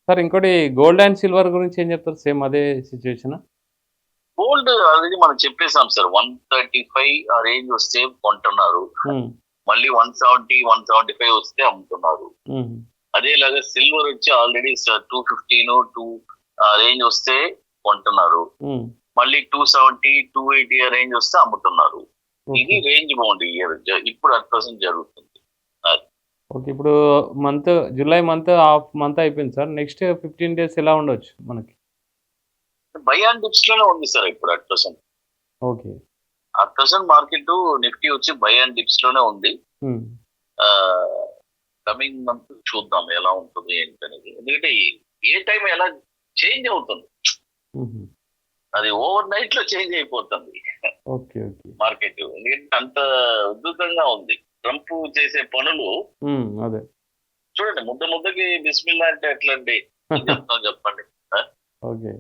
Sir ఇంకోటి gold and silver గురించి ఏం చెప్తారు? సేమ్ అదే సిట్యుయేషనా? గోల్డ్ ఆల్రెడీ మనం చెప్పేసాం సార్. 135 ఆ రేంజ్ వస్తే కొంటున్నారు. హ్మ్. మళ్ళీ 170, 175 వస్తే అమ్ముతున్నారు. హుహు. అదేలాగా సిల్వర్ వచ్చి ఆల్రెడీ 215, 2 ఆ రేంజ్ వస్తే కొంటున్నారు. హ్మ్. మళ్ళీ 270, 280 ఆ రేంజ్ వస్తే అమ్ముతున్నారు. ఇది ఓకే. రేంజ్ బౌండ్ ఇయర్ ఇప్పుడు అట్ ప్రెజెంట్ జరుగుతుంది. అది. ఓకే. ఇప్పుడు జులై హాఫ్ మంత్ అయిపోయింది సార్. నెక్స్ట్ 15 డేస్ ఎలా ఉండొచ్చు మనకి? బై అండ్ డిప్స్ లోనే ఉంది సార్ ఇప్పుడు at present. Okay. At present market Nifty వచ్చి బై అండ్ డిప్స్ లోనే ఉంది. హ్మ్. కమింగ్ మంత్ చూద్దాం ఎలా ఉంటుంది ఏంటనేది. ఎందుకంటే ఏ టైం ఎలా చేంజ్ అవుతుంది. హుహు. అది ఓవర్ నైట్ లో చేంజ్ అయిపోతుంది ఓకే. ఓకే. మార్కెట్. ఎందుకంటే అంత ఉధృతంగా ఉంది. ట్రంప్ చేసే పనులు అదే. చూడండి, ముద్దకి బిస్మిల్లా అంటే ఎట్లండి? ఏం చెప్తాం చెప్పండి. ఆ? ఓకే.